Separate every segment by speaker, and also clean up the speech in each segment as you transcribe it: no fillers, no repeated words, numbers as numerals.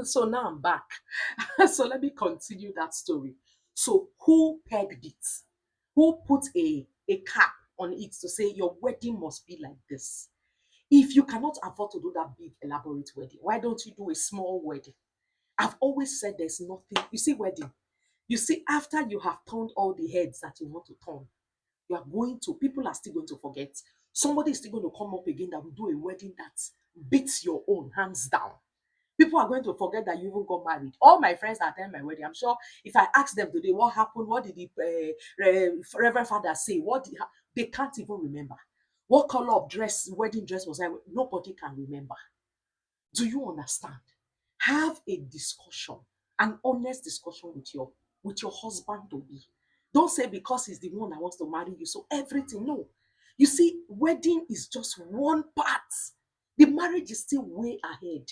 Speaker 1: So now I'm back. So let me continue that story. So who pegged it? Who put a cap on it to say your wedding must be like this? If you cannot afford to do that big elaborate wedding, why don't you do a small wedding? I've always said there's nothing. You see, wedding. You see, after you have turned all the heads that you want to turn, you are going to, people are still going to forget. Somebody is still going to come up again that will do a wedding that beats your own hands down. People are going to forget that you even got married. All my friends that attend my wedding, I'm sure if I ask them today what happened, what did the Reverend Father say, they can't even remember. What color of dress, wedding dress was I? Nobody can remember. Do you understand? Have a discussion, an honest discussion with your husband to be. Don't say because he's the one that wants to marry you. So everything. No. You see, wedding is just one part. The marriage is still way ahead.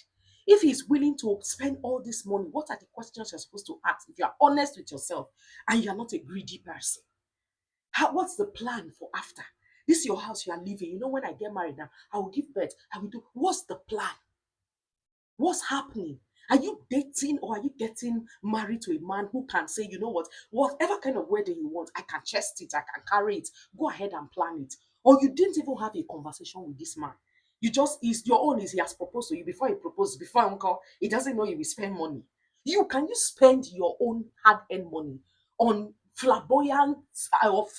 Speaker 1: If he's willing to spend all this money, what are the questions you're supposed to ask? If you're honest with yourself and you're not a greedy person, what's the plan for after? This is your house you are living. You know, when I get married now, I will give birth. I will do. What's the plan? What's happening? Are you dating or are you getting married to a man who can say, you know what, whatever kind of wedding you want, I can chest it, I can carry it, go ahead and plan it. Or you didn't even have a conversation with this man. You just, is your own is he has proposed to you before he proposed, before uncle, he doesn't know you will spend money. Can you spend your own hard-earned money on flamboyant of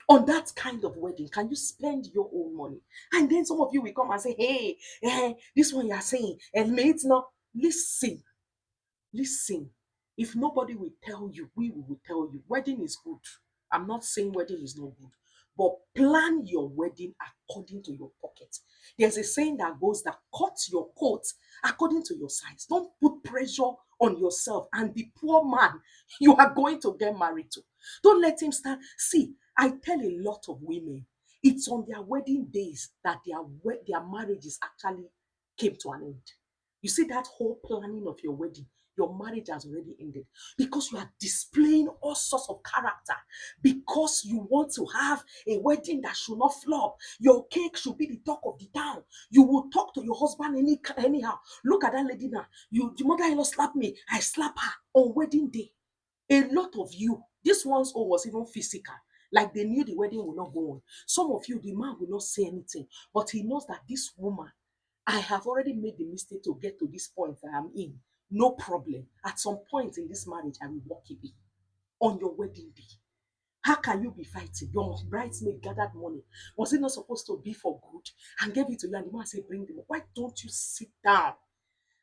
Speaker 1: on that kind of wedding? Can you spend your own money? And then some of you will come and say, hey, this one you are saying, and may it not. Listen, listen. If nobody will tell you, we will tell you. Wedding is good. I'm not saying wedding is not good, but plan your wedding according to your pocket. There's a saying that goes that cut your coat according to your size. Don't put pressure on yourself and the poor man you are going to get married to. Don't let him start. See, I tell a lot of women, it's on their wedding days that their marriages actually came to an end. You see that whole planning of your wedding, your marriage has already ended because you are displaying all sorts of character, because you want to have a wedding that should not flop. Your cake should be the talk of the town. You will talk to your husband anyhow. Look at that lady now. The mother-in-law slapped me. I slap her on wedding day. A lot of you, this one's own was even physical. Like they knew the wedding will not go on. Some of you, the man will not say anything, but he knows that this woman, I have already made the mistake to get to this point that I'm in. No problem. At some point in this marriage, I will walk away on your wedding day. How can you be fighting? Your bridesmaid gathered money. Was it not supposed to be for good? And gave it to you, and the man said, bring them. Why don't you sit down?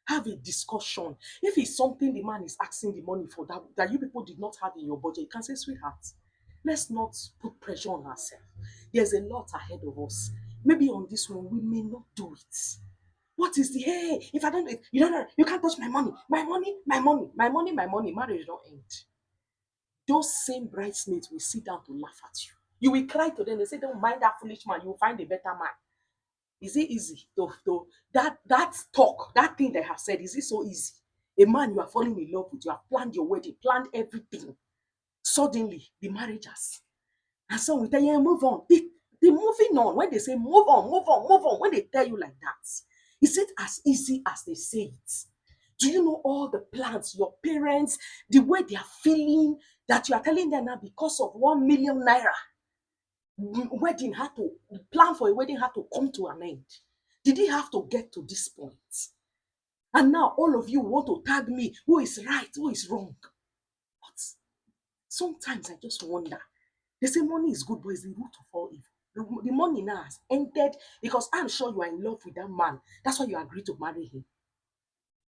Speaker 1: Have a discussion. If it's something the man is asking the money for that you people did not have in your budget, you can say, sweetheart, let's not put pressure on ourselves. There's a lot ahead of us. Maybe on this one, we may not do it. What is the hey? If I don't, you don't know, you can't touch my money, my money, my money, my money, my money. Marriage don't end. Those same bridesmaids will sit down to laugh at you. You will cry to them. They say, don't mind that foolish man. You will find a better man. Is it easy to that talk, that thing they have said? Is it so easy? A man you are falling in love with, you have planned your wedding, planned everything. Suddenly, the marriage has, and some will tell you, move on. The moving on, when they say move on, move on, move on, when they tell you like that, is it as easy as they say it? Do you know all the plans, your parents, the way they are feeling, that you are telling them now because of 1 million naira? Wedding had to plan for a wedding had to come to an end. Did it have to get to this point? And now all of you want to tag me who is right, who is wrong. But sometimes I just wonder. They say money is good, but it's the root of all evil. The money now has ended because I'm sure you are in love with that man. That's why you agreed to marry him.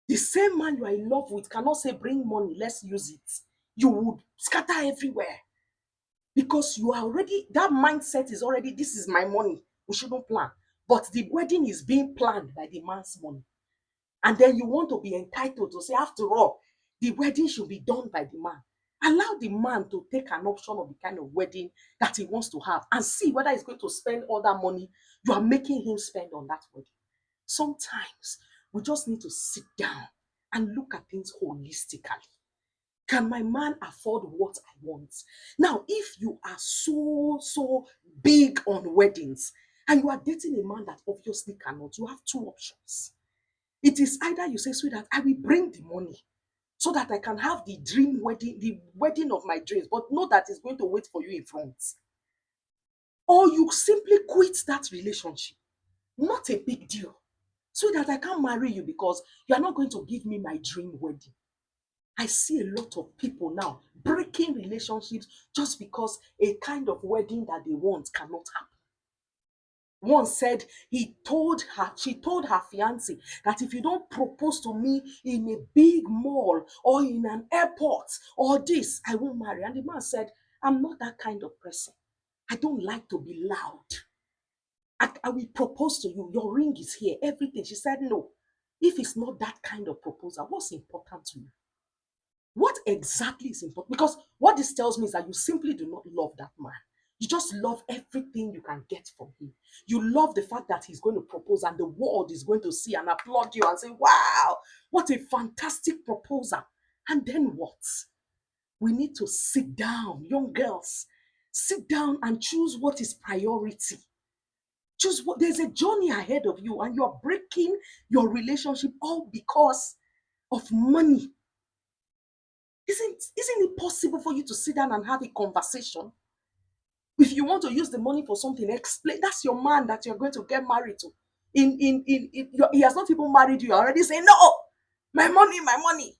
Speaker 1: The same man you are in love with cannot say, bring money, let's use it. You would scatter everywhere because you are already, that mindset is already, this is my money. We shouldn't plan. But the wedding is being planned by the man's money. And then you want to be entitled to say, after all, the wedding should be done by the man. Allow the man to take an option of the kind of wedding that he wants to have and see whether he's going to spend all that money you are making him spend on that wedding. Sometimes we just need to sit down and look at things holistically. Can my man afford what I want? Now, if you are so big on weddings and you are dating a man that obviously cannot, you have two options. It is either you say, sweetheart, I will bring the money so that I can have the dream wedding, the wedding of my dreams, but know that it's going to wait for you in front. Or you simply quit that relationship. Not a big deal. So that I can't marry you because you are not going to give me my dream wedding. I see a lot of people now breaking relationships just because a kind of wedding that they want cannot happen. One said she told her fiance that if you don't propose to me in a big mall or in an airport or this, I won't marry. And the man said, I'm not that kind of person. I don't like to be loud. I will propose to you. Your ring is here, everything. She said, no. If it's not that kind of proposal, what's important to you? What exactly is important? Because what this tells me is that you simply do not love that man. You just love everything you can get from him. You love the fact that he's going to propose and the world is going to see and applaud you and say, wow, what a fantastic proposal. And then what? We need to sit down, young girls, sit down and choose what is priority. Choose what there's a journey ahead of you, and you're breaking your relationship all because of money. Isn't it possible for you to sit down and have a conversation? If you want to use the money for something, explain. That's your man that you're going to get married to. He has not even married you. You're already saying, no, my money, my money.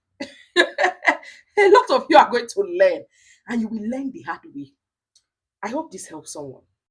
Speaker 1: A lot of you are going to learn, and you will learn the hard way. I hope this helps someone.